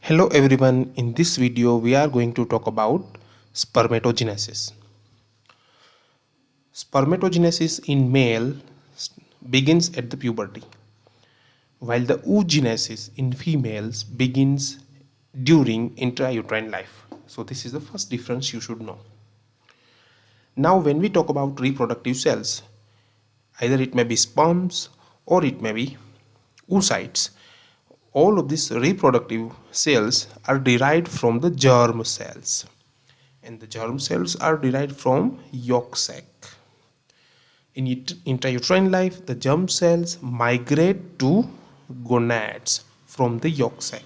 Hello everyone, in this video we are going to talk about spermatogenesis. Spermatogenesis in male begins at the puberty, while the oogenesis in females begins during intrauterine life. So this is the first difference you should know. Now when we talk about reproductive cells, either it may be sperms or it may be oocytes. All of these reproductive cells are derived from the germ cells, and the germ cells are derived from yolk sac. In intrauterine life, the germ cells migrate to gonads from the yolk sac.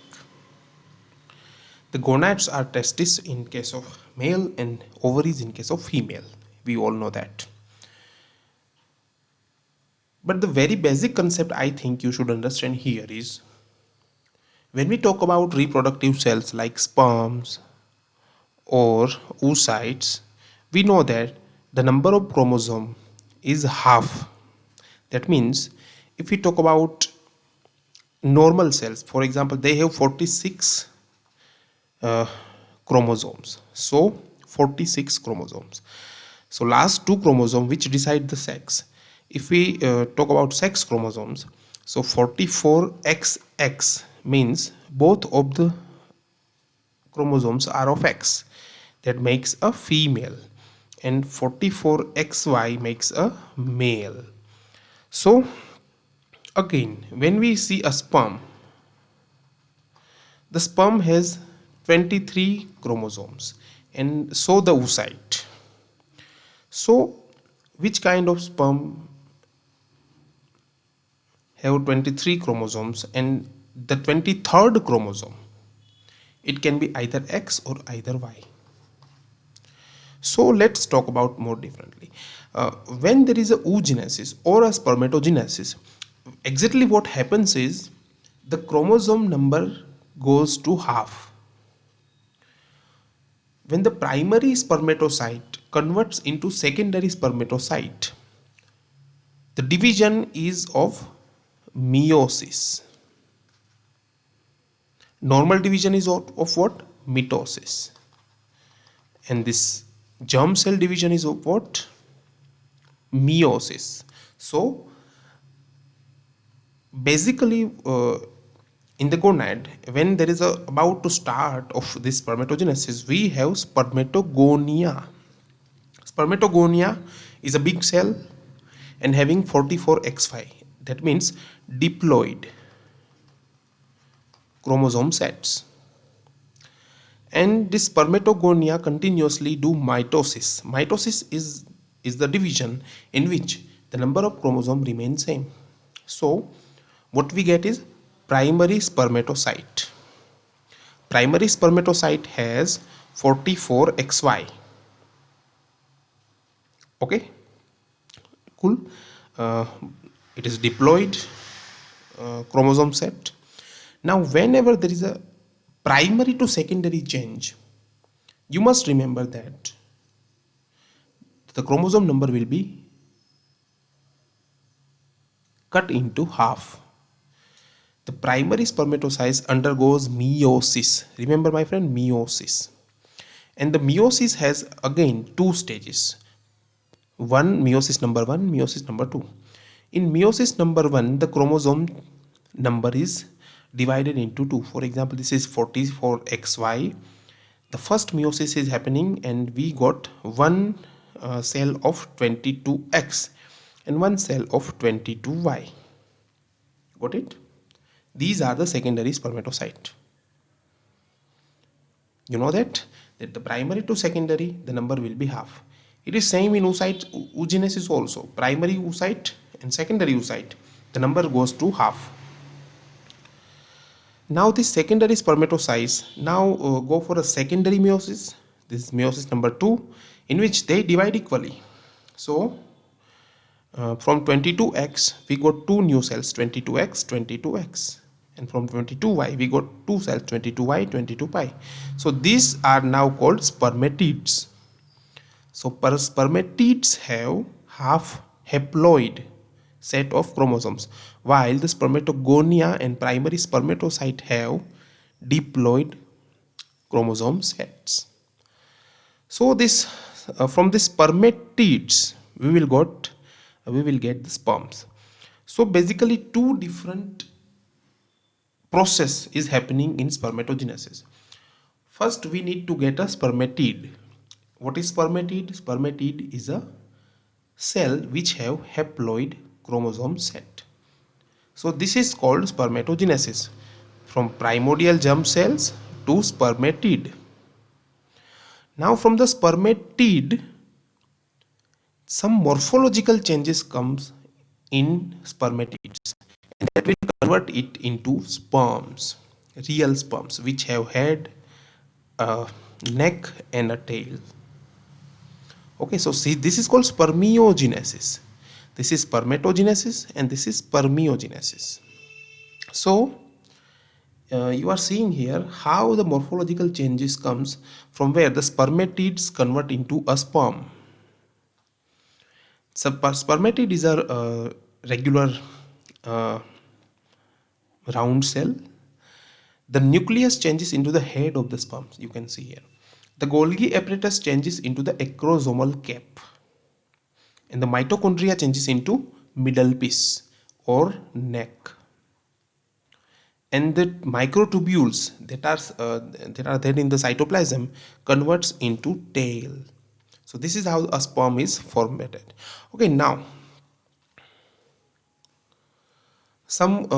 The gonads are testes in case of male and ovaries in case of female. We all know that. But the very basic concept I think you should understand here is, when we talk about reproductive cells like sperms or oocytes, we know that the number of chromosome is half. That means if we talk about normal cells, for example, they have 46 chromosomes. So 46 chromosomes. So last two chromosomes which decide the sex. If we talk about sex chromosomes, so 44XX means both of the chromosomes are of X. That makes a female, and 44XY makes a male. So again, when we see a sperm, the sperm has 23 chromosomes, and so the oocyte. So which kind of sperm have 23 chromosomes, and the 23rd chromosome, it can be either X or either Y. So let's talk about more differently. When there is a oogenesis or a spermatogenesis, exactly what happens is the chromosome number goes to half. When the primary spermatocyte converts into secondary spermatocyte, the division is of meiosis. Normal division is of what? Mitosis. And this germ cell division is of what? Meiosis. So basically in the gonad, when there is a about to start of this spermatogenesis, we have spermatogonia. Spermatogonia is a big cell and having 44XY. That means diploid chromosome sets. And this spermatogonia continuously do mitosis. Mitosis is the division in which the number of chromosomes remain same. So what we get is primary spermatocyte. Primary spermatocyte has 44XY. Okay, cool. It is diploid chromosome set. Now whenever there is a primary to secondary change, you must remember that the chromosome number will be cut into half. The primary spermatocyte undergoes meiosis. Remember my friend, meiosis. And the meiosis has again two stages. Meiosis number 1, meiosis number 2. In meiosis number 1, the chromosome number is divided into 2. For example, this is 44XY. The first meiosis is happening and we got one cell of 22X and one cell of 22Y. Got it? These are the secondary spermatocyte. You know that the primary to secondary, the number will be half. It is same in oogenesis also. Primary oocyte and secondary oocyte, the number goes to half. Now this secondary spermatocytes now go for a secondary meiosis. This is meiosis number 2, in which they divide equally. So from 22X we got two new cells, 22X, 22X. And from 22Y we got two cells, 22Y, 22Y. So these are now called spermatids. So spermatids have half haploid set of chromosomes, while the spermatogonia and primary spermatocyte have diploid chromosome sets. So this from the spermatids we will get the sperms. So basically two different process is happening in spermatogenesis. First we need to get a spermatid. What is spermatid? Spermatid is a cell which have haploid chromosome set. So this is called spermatogenesis, from primordial germ cells to spermatid. Now from the spermatid some morphological changes comes in spermatids, and that will convert it into sperms, real sperms which have head, a neck and a tail. Okay, so see, this is called spermiogenesis. This is spermatogenesis and this is spermiogenesis. So you are seeing here how the morphological changes comes from where the spermatids convert into a sperm. So spermatid is a regular uh, round cell. The nucleus changes into the head of the sperms, you can see here. The Golgi apparatus changes into the acrosomal cap, and the mitochondria changes into middle piece or neck, and the microtubules that are there in the cytoplasm converts into tail. So this is how a sperm is formatted. Okay, now some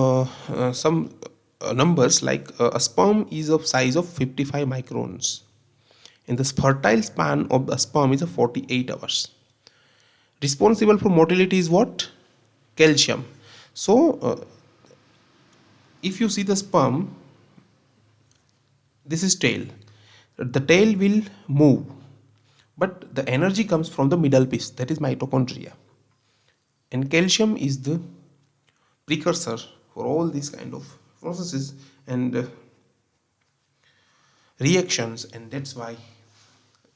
numbers like a sperm is of size of 55 microns, and the fertile span of the sperm is of 48 hours. Responsible for motility is what? Calcium. So if you see the sperm, this is tail. The tail will move, but the energy comes from the middle piece, that is mitochondria, and calcium is the precursor for all these kind of processes and reactions, and that's why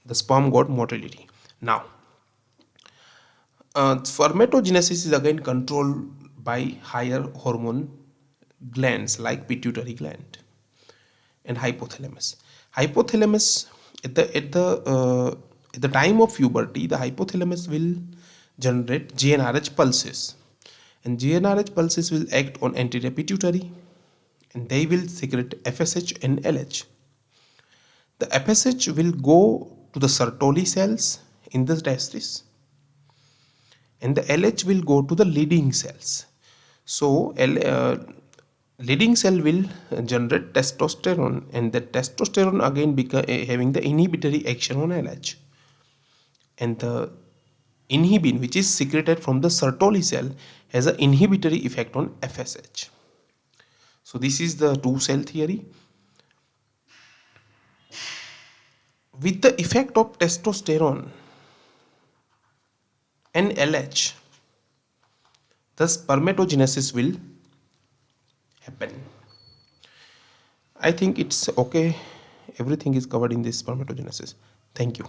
the sperm got motility. Now spermatogenesis is again controlled by higher hormone glands like pituitary gland and hypothalamus. Hypothalamus at the time of puberty, the hypothalamus will generate GnRH pulses, and GnRH pulses will act on anterior pituitary, and they will secrete FSH and LH. The FSH will go to the Sertoli cells in the testis, and the LH will go to the leading cells. So leading cell will generate testosterone, and the testosterone again having the inhibitory action on LH, and the inhibin which is secreted from the Sertoli cell has an inhibitory effect on FSH. So this is the two cell theory. With the effect of testosterone and LH, the spermatogenesis will happen. I think it's okay. Everything is covered in this spermatogenesis. Thank you.